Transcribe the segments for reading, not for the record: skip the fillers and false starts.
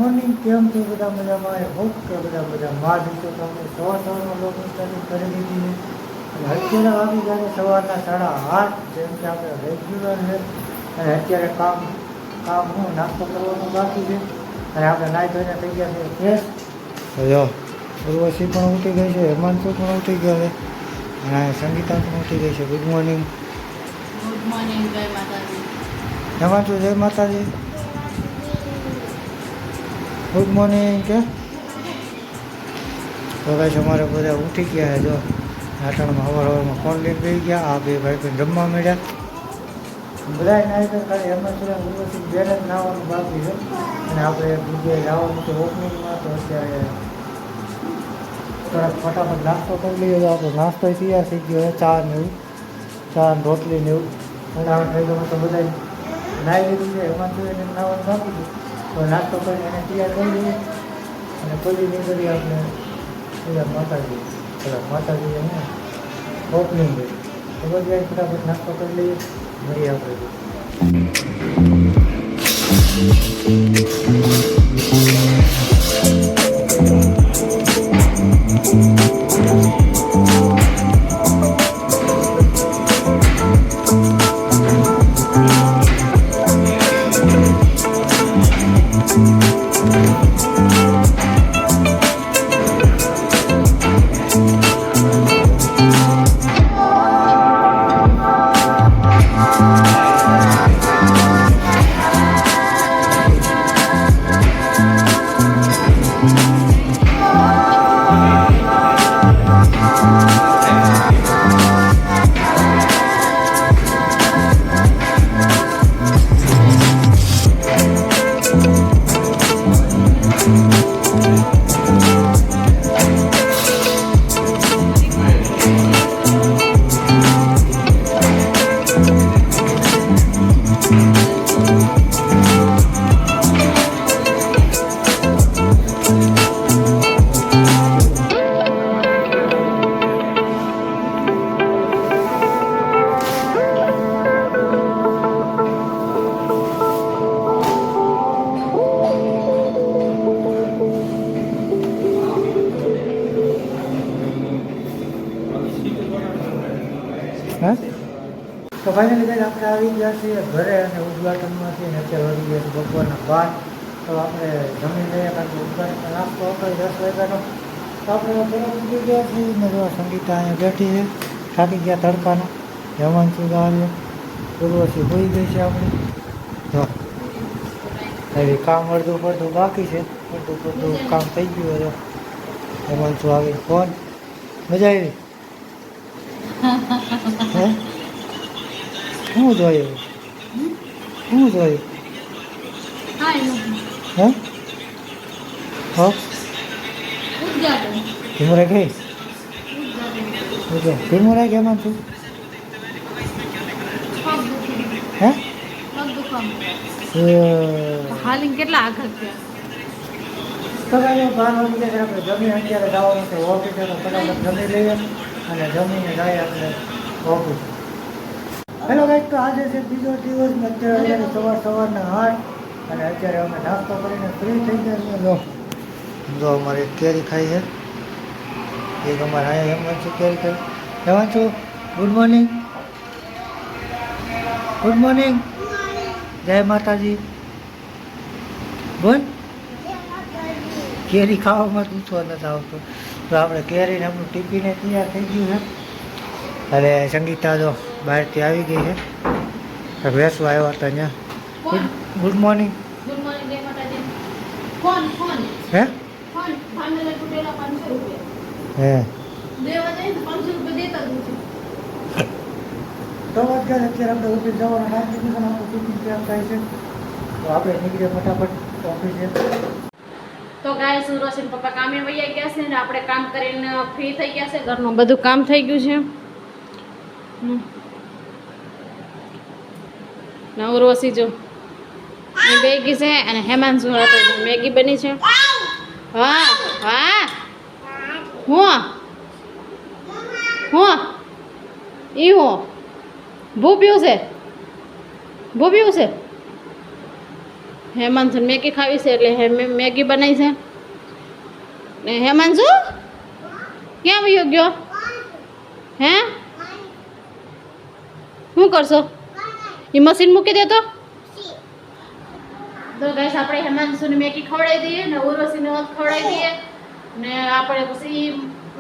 Morning કેમ છો બધા મજામાં? હોપ કે બધા માં દીધો તો આપણે સવારમાં લોકો સ્ટાર્ટિંગ કરી દીધી છે. અને અત્યારે આવી જાય સવારના 8:30, જેમ કે આપણે રેગ્યુલર છે. અને અત્યારે કામ હું નાસ્તો કરવાનો બાકી છે. અને આપણે નાઈ ધોઈને થઈ ગયા છે ફ્રેશ. જો ઉર્વશી પણ ઉઠી ગઈ છે, હેમાંશુ પણ ઉઠી ગયો છે, અને સંગીતા પણ ઉઠી ગઈ છે. Good morning. ગુડ મોર્નિંગ, જય માતાજી. હેમાંશુ જય માતાજી. Good morning. કે તો ભાઈ અમારે બધા ઉઠી ગયા છે. જો નાટણમાં સવારમાં ફોન લઈને બેસી ગયા. આ બે ભાઈ પણ જમવા મળ્યા. બધા નાઈ તો ખાલી હેમાંશુ ઉર્વશી બેન જ નાવાનું બાકી છે. અને આપણે એક જગ્યાએ જવાનું છે ઓપનિંગમાં. તો અત્યારે થોડાક ફટાફટ નાસ્તો કરી લઈએ. તો આપણો નાસ્તો તૈયાર થઈ ગયો છે. ચા ને એવું, ચા ને રોટલી ને એવું ફટાફટ થઈ ગયો. તો બધા નાહી લીધું છે. હેમાંશુ એને નાવાનું બાકી છે. તો નાસ્તો કરીને એને તૈયાર કરી દઈએ. અને કોઈ નીકળી આપણે માતાજી એને ઓપનિંગ છે. તો બધી ફટાફટ નાસ્તો કરી લઈએ. મળીએ આપણે. તો ફાઇનલી ગાઈસ આપણે આવી ગયા છીએ ઘરે અને ઉદઘાટનમાંથી. અને અત્યારે વાગી ગયા છે બપોરના 12. તો આપણે જમી લઈએ, કારણ કે ઉદઘાટન નાસ્તો હતો 10 વાગ્યાનો. તો આપણે પહેલાં ઉઠી ગયા છીએ. ને જો સંગીતા અહીંયા બેઠી છે, થાકી ગયા તડકાના. હેમાંશુ ગાળ્યો, ઉર્વશી હોઈ ગઈ છે આપણી. જો હવે કામ અડધું બાકી છે, અડધું કામ થઈ ગયું. જો હેમાંશુ આવી ફોન. મજા આવી? હે શું જોયું? હે હો ધીમું ગઈ ધીમું રાખ. એમાં છું હે કેટલા આગળ ગયા? તો ભાઈ 12 વાગે આપણે જમીન અત્યારે જવાનું છે ઓફિસે. તો ફટાફટ જમી લઈએ અને જમીને જાય આપણે ઓફિસ. હેલો ગાઈસ, તો આજે છે બીજો દિવસ. અત્યારે સવારના 8 અને અત્યારે અમે નાસ્તો કરીને ફ્રી થઈ ગયા છીએ. જો અમારે કેરી ખાઈ છે. એક અમારે અહીંયા હેમાંશુ કેરી ખાઈ. Hemanshu good morning. Good morning. જય માતાજી. બોલ. કેરી ખાવામાં પૂછવા નથી આવતું. તો આપણે કેરીને આપણું ટિફિને તૈયાર થઈ ગયું છે. અરે સંગીતા જો બહારથી આવી ગઈ છે. બેસવા આવ્યા હતા અહીંયા. Good morning. ગુડ મોર્નિંગ, જય માતાજી. ફોન હે ફોન ફાઇનલી તૂટેલા 500 રૂપિયા. હે દેવા દે 500 રૂપિયા દેતા જ નથી. તો વાત કરે અત્યારે આપણે ઓફિસ જવાનું નાખી દીધું. આપણું ટિફિન તૈયાર થાય છે. તો આપણે નીકળીએ ફટાફટ ઓફિસે. તો ગાઈસ, ઉર્વશી પપ્પા કામે વૈયા ગયા છે ને આપણે કામ કરીને ફ્રી થઈ ગયા છે. ઘરનું બધું કામ થઈ ગયું છે. ના ઉર્વશી જો બેગી છે અને હેમાંશુ મેગી બની છે. હા હા હું ઈ હું ભૂપ્યું છે હેમાંશુ મેગી ખાવી છે એટલે મેગી બનાવી છે ને હેમાંશુ ક્યાં વયો ગયો હે શું કરશો એ મશીન મૂકી દે તો ગાઈસ આપણે હેમાંશુને મેગી ખવડાવી દઈએ ને ઉર્વશીને ખવડાવી દઈએ ને આપણે પછી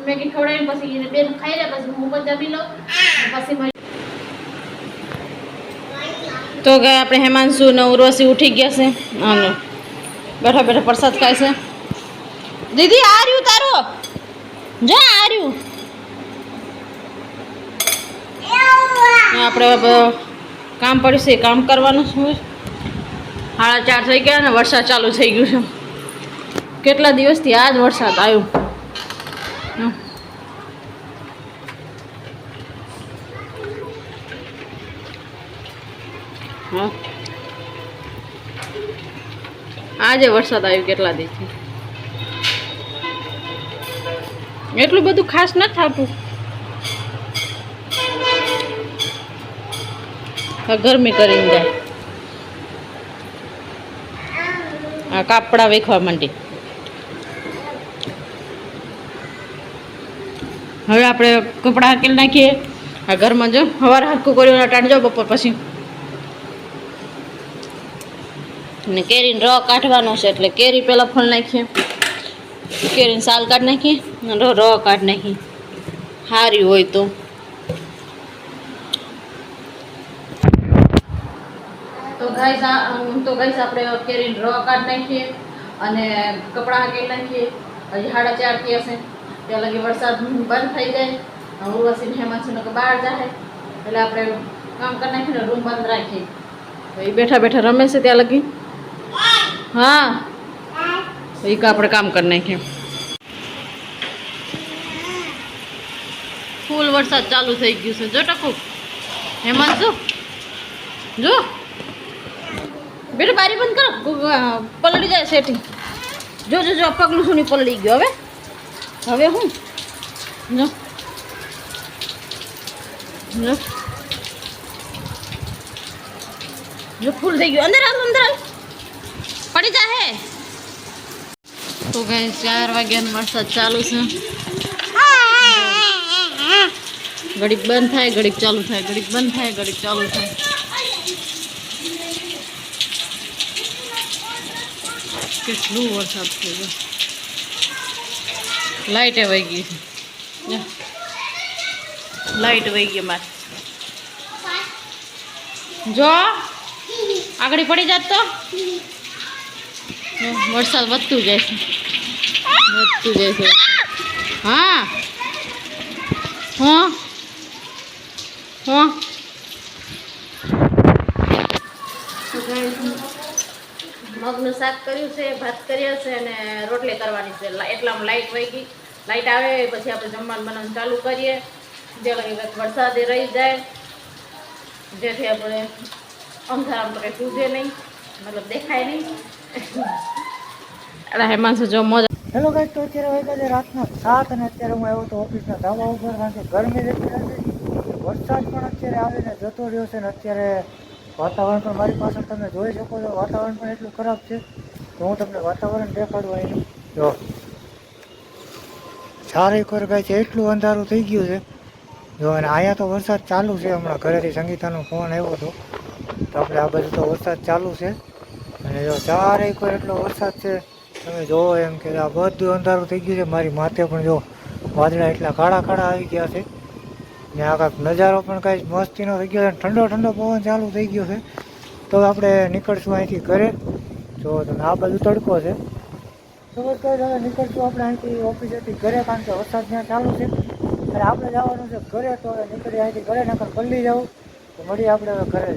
મેગી ખવડાવીને પછી એને બેન ખાઈ લે પછી હું પણ જમી લઉં પછી તો ગયા આપણે હેમાંશુ ને ઉર્વશી ઉઠી ગયા છે અને બેઠા બેઠા પ્રસાદ ખાય છે દીદી આ રહ્યું તારો જો આ રહ્યું આપણે કામ પડ્યું છે કામ કરવાનું શું 4:30 થઈ ગયા ને વરસાદ ચાલુ થઈ ગયું છે કેટલા દિવસથી આ જ વરસાદ આવ્યો આજે વરસાદ આવ્યો કેટલા દિવસથી એટલું બધું ખાસ નથી થતું ગરમી કરીને જાય આ કાપડા વેખવા માંડી હવે આપણે કપડાં હાકેલ નાખીએ આ ઘરમાં જો સવારે હરખું કર્યું ટાણ જાઓ બપોર પછી ને કેરીને રસ કાઢવાનો છે એટલે કેરી પહેલાં ફળ નાખીએ કેરીને સાલ કાઢી નાખીએ અને રસ કાઢી નાખીએ સારી હોય તો ગાઈસ આપણે કેરીને રસ કાઢી નાખીએ અને કપડાં હાકેલ નાખીએ હજી 4:30 થયા હશે ત્યાં લગી વરસાદ બંધ થઈ જાય ઉર્વશીને હેમાંશુને બહાર જાય એટલે આપણે કામ કરી નાખીને રૂમ બંધ રાખીએ એ બેઠા બેઠા રમે છે ત્યાં લગી હા એ આપણે કામ કરી નાખીએ ફૂલ વરસાદ ચાલુ થઈ ગયું છે જો ટકુ હેમાંશુ જો બેટા બારી બંધ કરો પલળી જાય સેટિંગ જો જો જો પગલું સુની પલળી ગયો હવે હું જો જો જો ફૂલ થઈ ગયું અંદર હાલ પડી જાહે તો ગાઈસ 4 વાગ્યાનો વરસાદ ચાલુ છે ઘડીક બંધ થાય ઘડીક ચાલુ થાય ઘડીક બંધ થાય ઘડીક ચાલુ થાય કેટલું વરસાદ થઈ ગયો લાઈટ વહી ગઈ છે લાઈટ વહી ગઈ મારે જો આગળ પડી જાત તો વરસાદ વધતું જાય છે હા હા હા મગનું શાક કર્યું છે ભાત કર્યા છે અને રોટલી કરવાની છે એટલામાં લાઈટ વહી ગઈ લાઈટ આવે પછી આપણે જમવાનું બનાવવાનું ચાલુ કરીએ જે લગી વરસાદ રહી જાય જેથી આપણે અંધારામાં કંઈ સૂઝે નહીં મતલબ દેખાય નહીં એટલે હેમાંશુ જો મોજા હેલો ગાઈસ તો અત્યારે વાગ્યા છે રાતના 7 અને અત્યારે હું આવ્યો તો ઓફિસના ધાબા ઉપર કારણ કે ગરમી જેટલી હતી વરસાદ પણ અત્યારે આવીને જતો રહ્યો છે ને અત્યારે વાતાવરણ પણ મારી પાસે તમે જોઈ શકો છો વાતાવરણ પણ એટલું ખરાબ છે તો હું તમને વાતાવરણ દેખાડું એનું જો સારી કોર ગાય છે એટલું અંધારું થઈ ગયું છે જો અને અહીંયા તો વરસાદ ચાલુ છે હમણાં ઘરેથી સંગીતાનો ફોન આવ્યો હતો તો આપણે આ બાજુ તો વરસાદ ચાલુ છે અને જો ચારેય કોર એટલો વરસાદ છે તમે જોવો એમ કે આ બધું અંધારું થઈ ગયું છે મારી માથે પણ જો વાદળા એટલા કાળા કાળા આવી ગયા છે ને આ કાંઈક નજારો પણ કાંઈ મસ્તીનો થઈ ગયો છે ઠંડો ઠંડો પવન ચાલુ થઈ ગયો છે તો આપણે નીકળશું અહીંથી ઘરે જો તમે આ બાજુ તડકો છે તો બસ હવે નીકળશું આપણે અહીંથી ઓફિસેથી ઘરે કારણ કે વરસાદ ત્યાં ચાલુ છે અને આપણે જવાનું છે ઘરે તો હવે નીકળી અહીંથી ઘરે નકર પલ્લી જાઉં તો મળીએ આપણે હવે ઘરે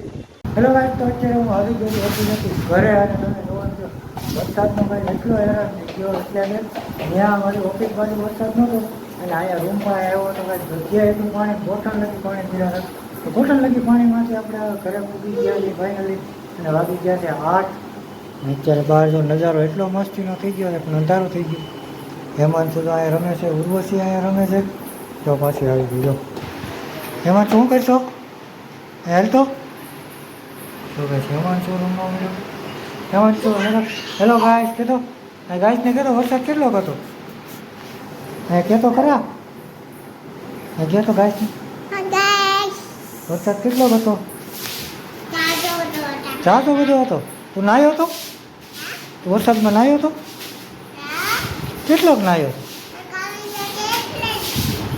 હેલો ભાઈ તો અત્યારે હું આવી ગયો ઓફિસેથી ઘરે અને તમે જોવાનું છો વરસાદનો ભાઈ એટલો હેરાન થઈ ગયો અત્યારે ત્યાં અમારી ઓફિસ બાજુ વરસાદ નહોતો અને અહીંયા રૂમમાં આવ્યો તો કાંઈ જગ્યાએ એટલું પાણી બોટલ લગી પાણી પીડા તો બોટલ લગી પાણીમાંથી આપણે ઘરે પૂગી ગયા છીએ ફાઇનલી અને વાગી ગયા છે 8 અત્યારે બહાર જો નજારો એટલો મસ્તીનો થઈ ગયો છે પણ અંધારું થઈ ગયું હેમાંશુ તો અહીંયા રમે છે ઉર્વશી અહીંયા રમે છે તો પાછી આવી ગઈ જો હેમાંશુ શું કરશો હેલ તો કે હેમાંશુ રમવા મળ્યો હેમંત છો હેલો ગાઈસ કહેતો ગાઈસને કહેતો વરસાદ કેટલો હતો હે કહેતો ખરા હે કહેતો ગાઈસને વરસાદ કેટલો હતો જાજો બધો હતો તું નાહ્યો હતો તું વરસાદમાં નાહ્યો હતો કેટલોક નાહ્યો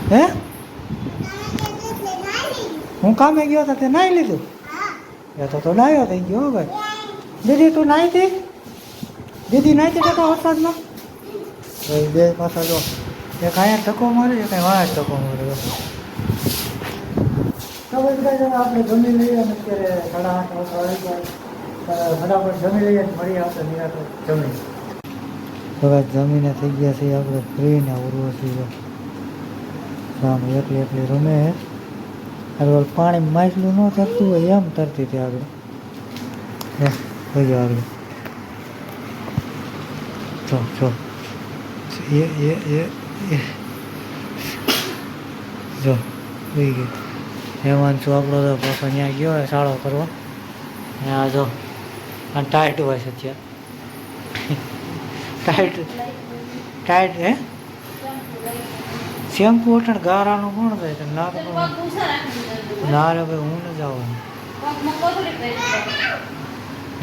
હે હું કામે ગયો હતો તે નાહી લીધું એ તો નાહ્યો થઈ ગયો હો ભાઈ દીદી તું નાહી હતી દીદી નાહી હતી કાકા વરસાદમાં ભાઈ બે પાછા જો એક અહીંયા ટકો મારે એક વાળા ટકો મારે તો બધા આપણે જમી લઈએ અને અત્યારે 8:30 વાગી ગયા ફટાફટ જમી લઈએ મળીએ આપણે નિરાતે જમી હવે જમીને થઈ ગયા છીએ આપણે ફ્રી ને ઉર્વશી આમ એકલી એકલી રમે આગળ પાણી માછલું ન તરતું હોય એમ તરતી હતી આગળ ભાઈ આગળ જો જો થઈ ગઈ હેમાંશુ આપણો તો પાછો ત્યાં ગયો હોય શાળો કરવા ત્યાં જો અને ટાઈટ હોય છે ત્યાં ટાઈટ હે શેમ્પુ અટણ ગારાનું કોણ થાય તમે ના ના રે ભાઈ હું ન જાઉં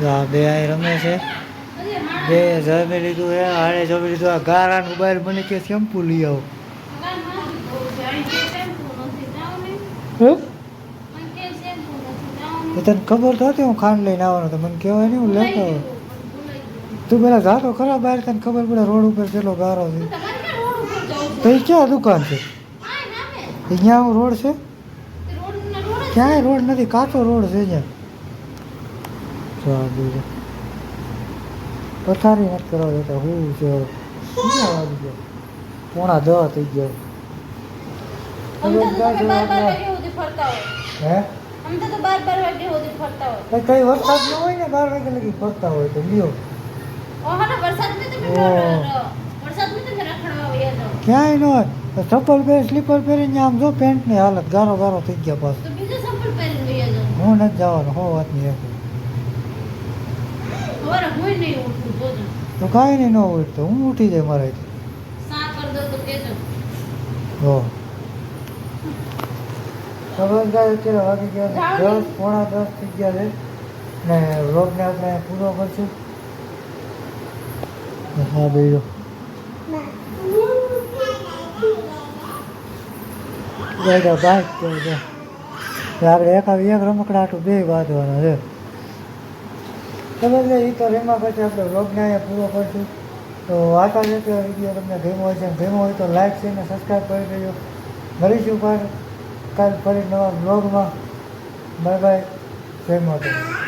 આ બે આ રમે છે બે જમી લીધું હે આડે જમી લીધું આ ગારાનું બહાર મને કે શેમ્પુ લઈ આવો તને ખબર તો હતી હું ખાંડ લઈને આવવાનો તો મને કહેવાય નહીં હું લેતો આવું તું પેલા જાતો ખરા બહાર તને ખબર પડે રોડ ઉપર કેટલો ગારો છે તો એ ક્યાં દુકાન છે અહીંયા રોડ છે ક્યાંય રોડ નથી કાચો રોડ છે અહીંયા પથારી નથી કરવા દેતા હું છે વાગી ગયો 9:30 થઈ ગયો હે કઈ વરસાદ ન હોય ને 12 વાગે લગી ફરતા હોય તો લ્યો ક્યાંય ન હોય ચપ્પલ પહેરી સ્લીપર પહેરીને આમ જો પેન્ટની હાલત ગારો ગારો થઈ ગયા પાછું હું નથી જવાનું હો વાત નહીં તો કાંઈ નહીં ન હોય તો હું ઉઠી જાય મારે હો ખબર ગાય અત્યારે વાગી ગયા 10 પોણા 10 થઈ ગયા છે ને વ્લોગને આપણે પૂરો કરશું હા બેજો બાઈક આપણે એક રમકડાટું બે બાંધવાનો છે ખબર છે એ તો રેમાં પછી આપણે વ્લોગને અહીંયા પૂરો કરશું તો આશા છે કે વિડીયો તમને ગમ્યો હોય છે ગમ્યો હોય તો લાઈક છે ને સબસ્ક્રાઈબ કરી દેજો મળીશું કાલ ફરી નવા વ્લોગમાં બાય બાય જય માતા